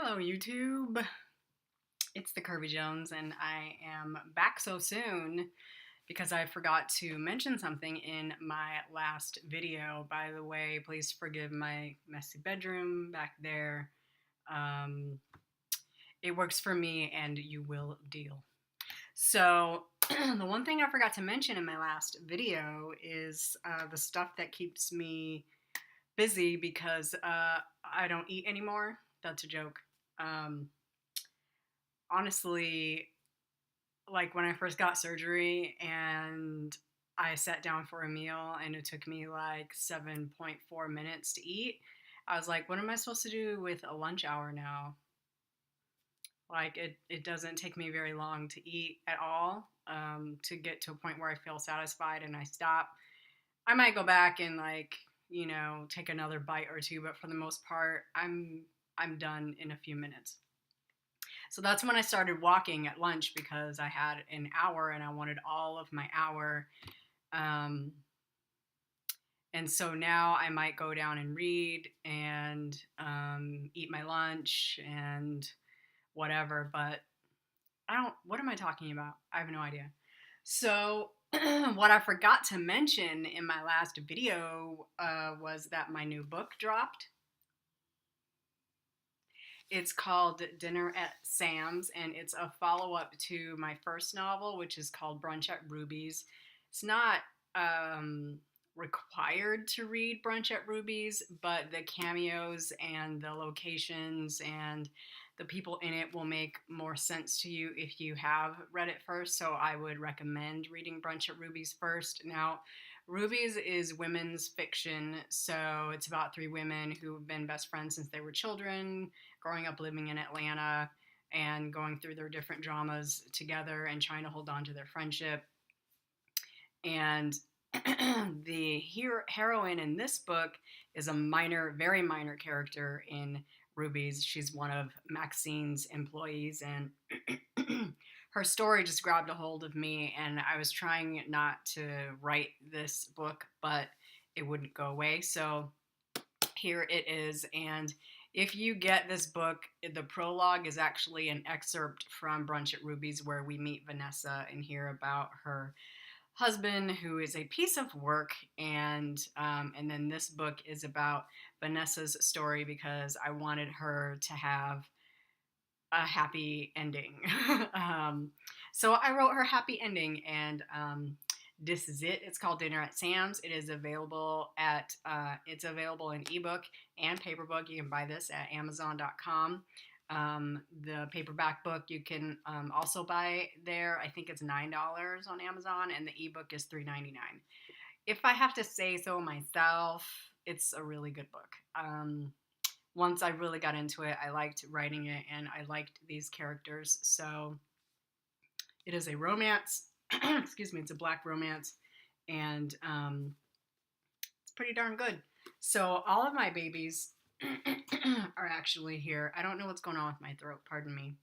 Hello, YouTube. It's the Curvy Jones, and I am back so soon because I forgot to mention something in my last video. By the way, please forgive my messy bedroom back there. Um, it works for me, and you will deal. So, the one thing I forgot to mention in my last video is the stuff that keeps me busy because I don't eat anymore. That's a joke. Um, Honestly, like when I first got surgery and I sat down for a meal and it took me like 7.4 minutes to eat, I was like, what am I supposed to do with a lunch hour now? Like, it doesn't take me very long to eat at all, to get to a point where I feel satisfied and I stop. I might go back and like, take another bite or two, but for the most part, I'm done in a few minutes. So that's when I started walking at lunch because I had an hour and I wanted all of my hour. Um, and so now I might go down and read and eat my lunch and whatever. But what am I talking about? I have no idea. So, what I forgot to mention in my last video was that my new book dropped. It's called Dinner at Sam's, and it's a follow up to my first novel, which is called Brunch at Ruby's. It's not required to read Brunch at Ruby's, but the cameos and the locations and the people in it will make more sense to you if you have read it first. So I would recommend reading Brunch at Ruby's first. Now, Ruby's is women's fiction, so it's about three women who have been best friends since they were children, growing up living in Atlanta and going through their different dramas together and trying to hold on to their friendship. And the heroine in this book is a very minor character in Ruby's. She's one of Maxine's employees, and her story just grabbed a hold of me, and I was trying not to write this book, but it wouldn't go away. So here it is. And if you get this book, the prologue is actually an excerpt from Brunch at Ruby's, where we meet Vanessa and hear about her husband, who is a piece of work, and then this book is about Vanessa's story because I wanted her to have a happy ending. So I wrote her happy ending, and this is it. It's called Dinner at Sam's. It is available it's available in ebook and paperback. You can buy this at Amazon.com. The paperback book you can also buy there. I think it's $9 on Amazon, and the ebook is $3.99. If I have to say so myself, it's a really good book. Once I really got into it, I liked writing it, and I liked these characters. So it is a romance. Excuse me, it's a Black romance, and it's pretty darn good. So all of my babies are actually here. I don't know what's going on with my throat, pardon me.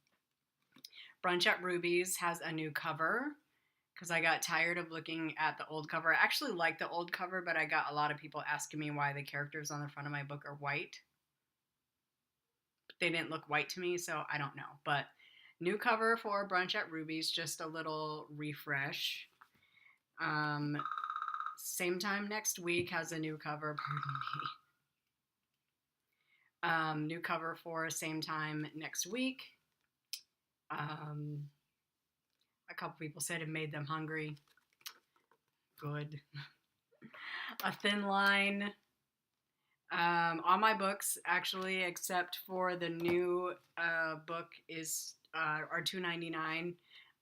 Brunch at Ruby's has a new cover because I got tired of looking at the old cover. I actually like the old cover, but I got a lot of people asking me why the characters on the front of my book are white. They didn't look white to me, so I don't know. But new cover for Brunch at Ruby's, just a little refresh. Same time next week has a new cover, pardon me. New cover for same time next week. A couple people said it made them hungry. Good. A Thin Line. All my books, actually, except for the new book, are $2.99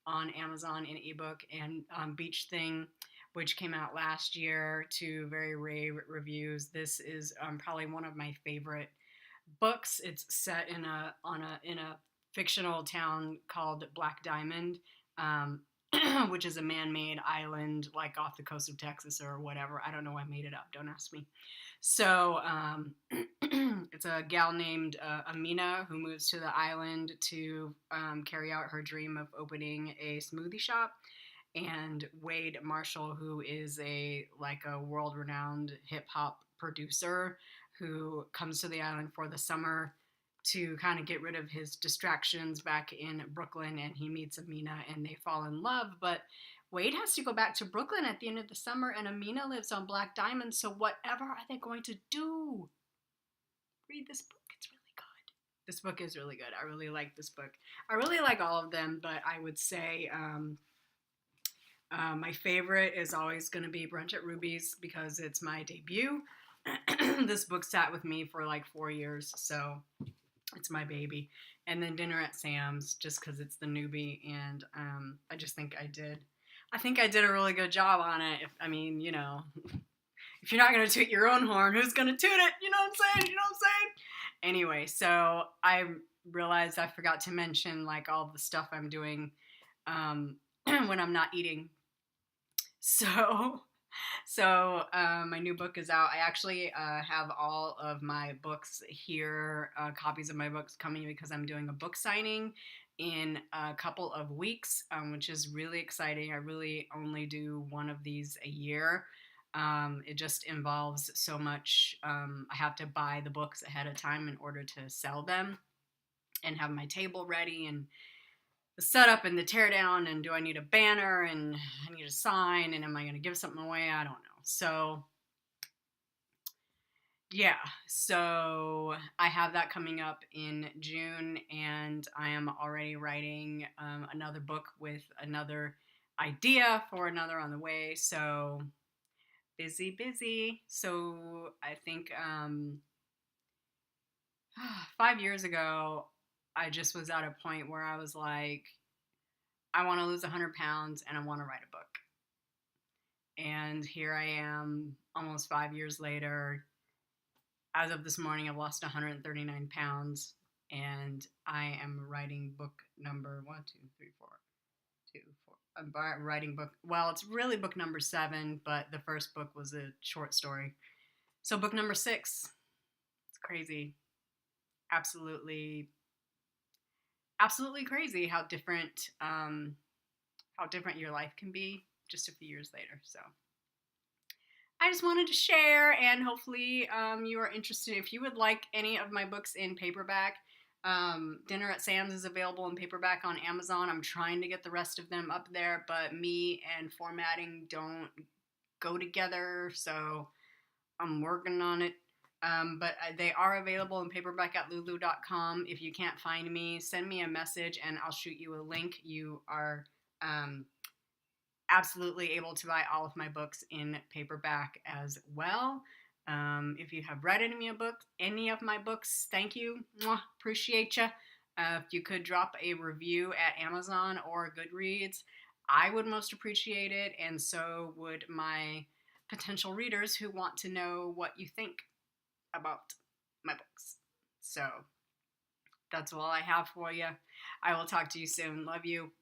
on Amazon in ebook, and Beach Thing, which came out last year to very rave reviews. This is probably one of my favorite books. It's set in a fictional town called Black Diamond, which is a man-made island like off the coast of Texas or whatever. I don't know. I made it up. Don't ask me. So it's a gal named Amina who moves to the island to carry out her dream of opening a smoothie shop. And Wade Marshall, who is a world-renowned hip-hop producer who comes to the island for the summer to kind of get rid of his distractions back in Brooklyn, and he meets Amina and they fall in love. But Wade has to go back to Brooklyn at the end of the summer, and Amina lives on Black Diamond. So, whatever are they going to do? Read this book. It's really good. This book is really good. I really like this book. I really like all of them, but I would say my favorite is always going to be Brunch at Ruby's because it's my debut. This book sat with me for like 4 years, so it's my baby. And then Dinner at Sam's, just because it's the newbie, and I just think I did a really good job on it. If, I mean, you know, if you're not gonna toot your own horn, who's gonna toot it? You know what I'm saying? You know what I'm saying? Anyway, so I realized I forgot to mention like all the stuff I'm doing when I'm not eating. So my new book is out. I actually have all of my books here, copies of my books coming because I'm doing a book signing in a couple of weeks, which is really exciting. I really only do one of these a year. It just involves so much. I have to buy the books ahead of time in order to sell them and have my table ready and the setup and the teardown, and do I need a banner, and I need a sign, and am I going to give something away? I don't know. So yeah, so I have that coming up in June, and I am already writing another book with another idea for another on the way. So busy. So I think 5 years ago, I just was at a point where I was like, I want to lose 100 pounds and I want to write a book. And here I am almost 5 years later. As of this morning, I've lost 139 pounds, and I am writing book number 1, 2, 3, 4, 2, 4. I'm writing book, well, it's really book number 7, but the first book was a short story. So book number 6. It's crazy. Absolutely crazy how different your life can be just a few years later. So I just wanted to share, and hopefully you are interested. If you would like any of my books in paperback, Dinner at Sam's is available in paperback on Amazon. I'm trying to get the rest of them up there, but me and formatting don't go together, so I'm working on it. But they are available in paperback at lulu.com. If you can't find me, send me a message and I'll shoot you a link. You are absolutely able to buy all of my books in paperback as well. If you have read any of my books, thank you. Mwah, appreciate you. If you could drop a review at Amazon or Goodreads, I would most appreciate it, and so would my potential readers who want to know what you think about my books. So that's all I have for you. I will talk to you soon. Love you.